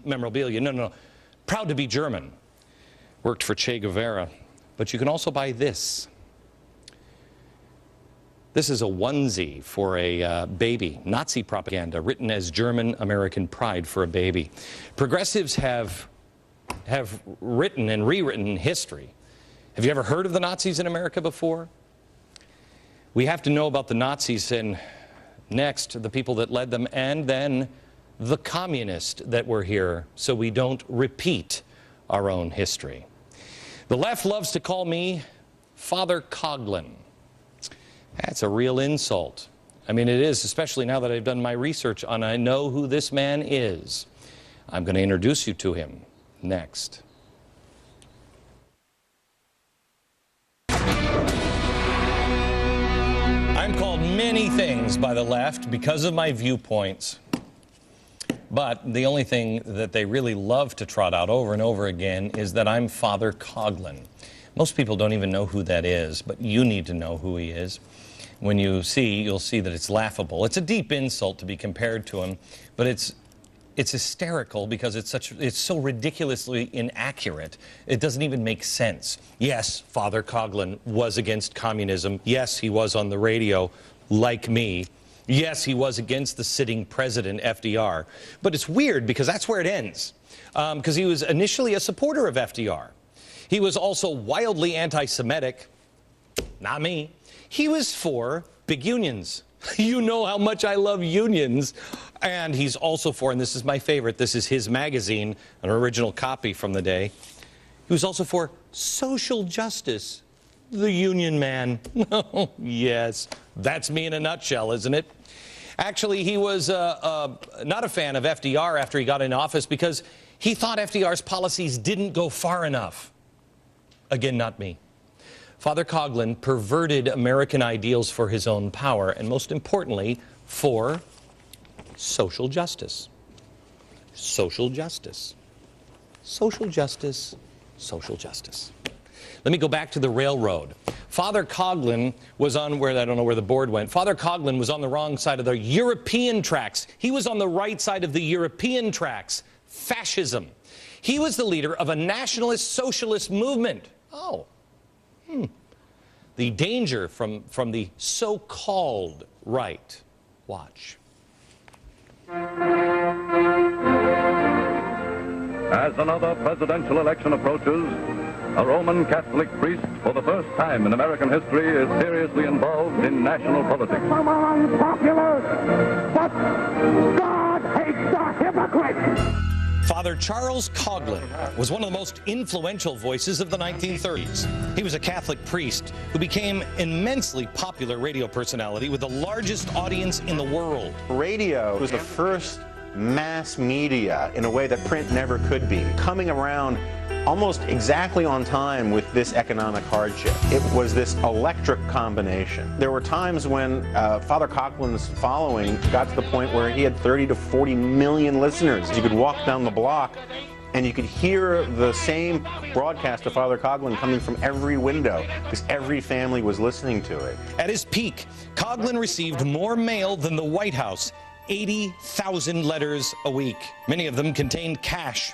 memorabilia. No, no, no. Proud to be German. Worked for Che Guevara. But you can also buy this. This is a onesie for a baby. Nazi propaganda written as German American pride for a baby. Progressives have written and rewritten history. Have you ever heard of the Nazis in America before? We have to know about the Nazis and next the people that led them, and then the communists that were here, so we don't repeat our own history. The left loves to call me Father Coughlin. That's a real insult. I mean, it is, especially now that I've done my research on I know who this man is. I'm going to introduce you to him next. I'm called many things by the left because of my viewpoints. But the only thing that they really love to trot out over and over again is that I'm Father Coughlin. Most people don't even know who that is, but you need to know who he is. When you'll see that it's laughable. It's a deep insult to be compared to him, but it's hysterical because it's so ridiculously inaccurate. It doesn't even make sense. Yes, Father Coughlin was against communism. Yes, he was on the radio like me. Yes, he was against the sitting president, FDR. But it's weird because that's where it ends. Because he was initially a supporter of FDR. He was also wildly anti-Semitic. Not me. He was for big unions. You know how much I love unions. And he's also for, and this is my favorite, this is his magazine, an original copy from the day. He was also for social justice. The union man. Oh, yes. That's me in a nutshell, isn't it? Actually, he was not a fan of FDR after he got in office because he thought FDR's policies didn't go far enough. Again, not me. Father Coughlin perverted American ideals for his own power, and most importantly, for social justice. Social justice. Social justice. Social justice. Let me go back to the railroad. Father Coughlin was on where, I don't know where the board went. Father Coughlin was on the wrong side of the European tracks. He was on the right side of the European tracks. Fascism. He was the leader of a nationalist socialist movement. Oh. The danger from the so-called right. Watch. As another presidential election approaches, a Roman Catholic priest, for the first time in American history, is seriously involved in national politics. Some are unpopular, but God hates the hypocrite. Father Charles Coughlin was one of the most influential voices of the 1930s. He was a Catholic priest who became immensely popular radio personality with the largest audience in the world. Radio was the first mass media in a way that print never could be, coming around almost exactly on time with this economic hardship. It was this electric combination. There were times when Father Coughlin's following got to the point where he had 30 to 40 million listeners. You could walk down the block and you could hear the same broadcast of Father Coughlin coming from every window because every family was listening to it. At his peak, Coughlin received more mail than the White House, 80,000 letters a week. Many of them contained cash.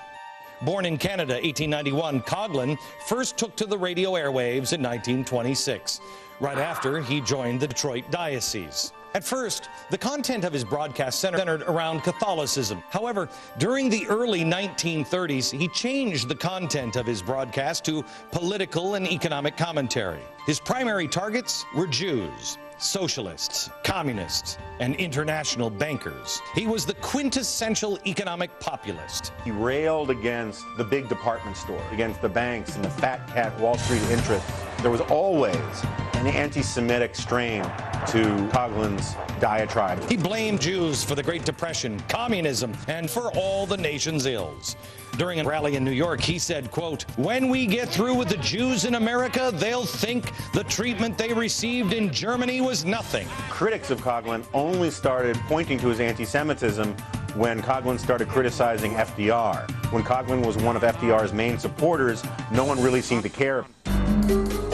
Born in Canada, 1891, Coughlin first took to the radio airwaves in 1926. Right after, he joined the Detroit Diocese. At first, the content of his broadcast centered around Catholicism. However, during the early 1930s, he changed the content of his broadcast to political and economic commentary. His primary targets were Jews, socialists, communists, and international bankers. He was the quintessential economic populist. He railed against the big department store, against the banks and the fat cat Wall Street interests. There was always an anti-Semitic strain to Coughlin's diatribe. He blamed Jews for the Great Depression, communism, and for all the nation's ills. During a rally in New York, he said, quote, "When we get through with the Jews in America, they'll think the treatment they received in Germany was nothing." Critics of Coughlin only started pointing to his anti-Semitism when Coughlin started criticizing FDR. When Coughlin was one of FDR's main supporters, no one really seemed to care.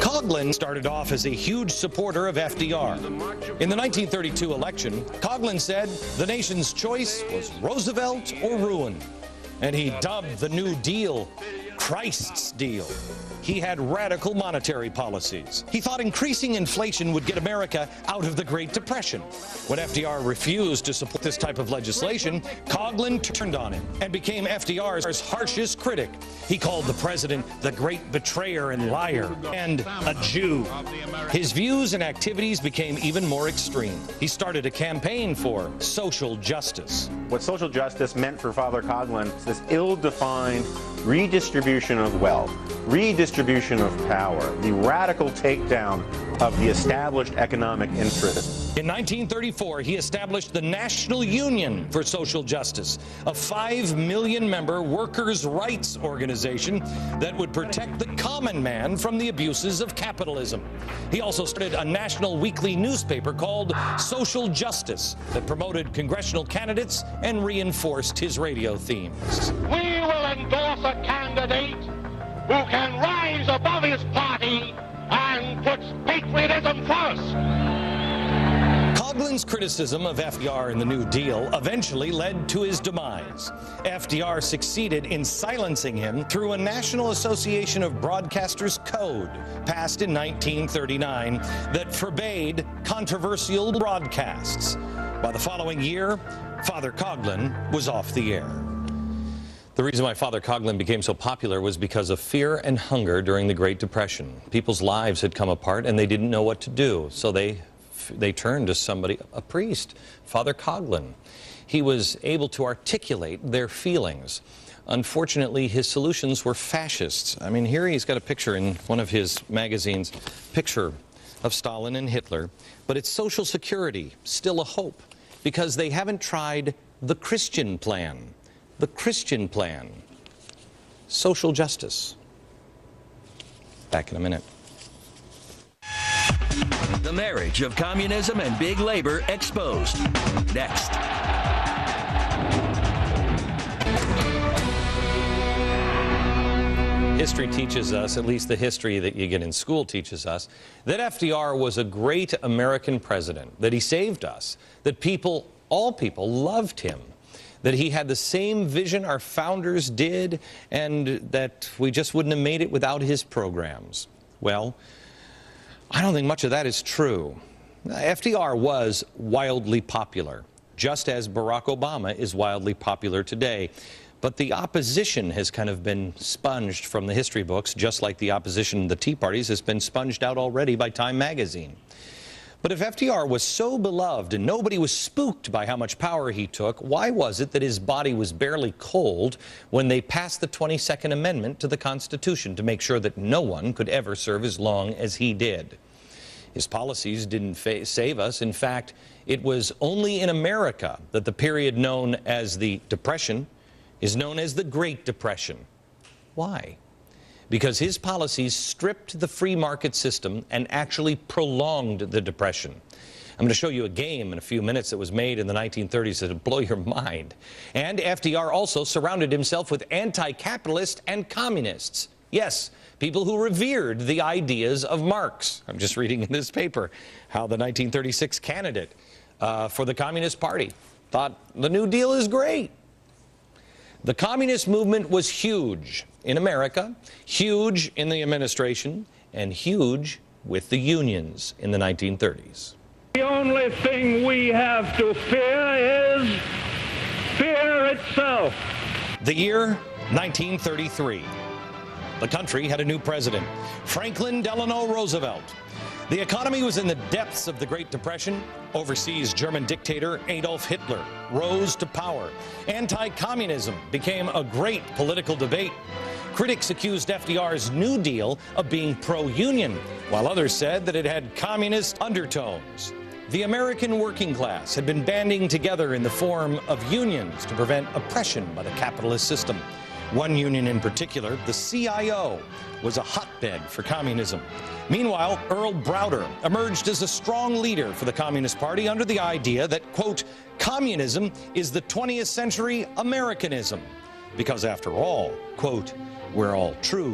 Coughlin started off as a huge supporter of FDR. In the 1932 election, Coughlin said the nation's choice was Roosevelt or ruin. and he dubbed the New Deal Christ's deal. He had radical monetary policies. He thought increasing inflation would get America out of the Great Depression. When FDR refused to support this type of legislation, Coughlin turned on him and became FDR's harshest critic. He called the president the great betrayer and liar and a Jew. His views and activities became even more extreme. He started a campaign for social justice. What social justice meant for Father Coughlin is this ill-defined redistribution of wealth, redistribution of power, the radical takedown of the established economic interests. In 1934, he established the National Union for Social Justice, a 5 million-member workers' rights organization that would protect the common man from the abuses of capitalism. He also started a national weekly newspaper called Social Justice that promoted congressional candidates and reinforced his radio themes. We will endorse a candidate who can rise above his party and puts patriotism first. Coughlin's criticism of FDR and the New Deal eventually led to his demise. FDR succeeded in silencing him through a National Association of Broadcasters Code passed in 1939 that forbade controversial broadcasts. By the following year, Father Coughlin was off the air. The reason why Father Coughlin became so popular was because of fear and hunger during the Great Depression. People's lives had come apart and they didn't know what to do, so they turned to somebody, a priest, Father Coughlin. He was able to articulate their feelings. Unfortunately, his solutions were fascists. I mean, here he's got a picture in one of his magazines, picture of Stalin and Hitler, but it's Social Security, still a hope, because they haven't tried the Christian plan. The Christian plan, social justice. Back in a minute. The marriage of communism and big labor exposed. Next. History teaches us, at least the history that you get in school teaches us, that FDR was a great American president, that he saved us, that people, all people, loved him, that he had the same vision our founders did, and that we just wouldn't have made it without his programs. Well, I don't think much of that is true. FDR was wildly popular, just as Barack Obama is wildly popular today. But the opposition has kind of been sponged from the history books, just like the opposition, the Tea Parties, has been sponged out already by Time magazine. But if FDR was so beloved and nobody was spooked by how much power he took, why was it that his body was barely cold when they passed the 22nd Amendment to the Constitution to make sure that no one could ever serve as long as he did? His policies didn't save us. In fact, it was only in America that the period known as the Depression is known as the Great Depression. Why? Because his policies stripped the free market system and actually prolonged the Depression. I'm going to show you a game in a few minutes that was made in the 1930s that will blow your mind. And FDR also surrounded himself with anti-capitalists and communists. Yes, people who revered the ideas of Marx. I'm just reading in this paper how the 1936 candidate for the Communist Party thought the New Deal is great. The communist movement was huge in America, huge in the administration, and huge with the unions in the 1930s. The only thing we have to fear is fear itself. The year 1933. The country had a new president, Franklin Delano Roosevelt. The economy was in the depths of the Great Depression. Overseas, German dictator Adolf Hitler rose to power. Anti-communism became a great political debate. Critics accused FDR's New Deal of being pro-union, while others said that it had communist undertones. The American working class had been banding together in the form of unions to prevent oppression by the capitalist system. One union in particular, the CIO, was a hotbed for communism. Meanwhile, Earl Browder emerged as a strong leader for the Communist Party under the idea that, quote, communism is the 20th century Americanism. Because after all, quote, we're all true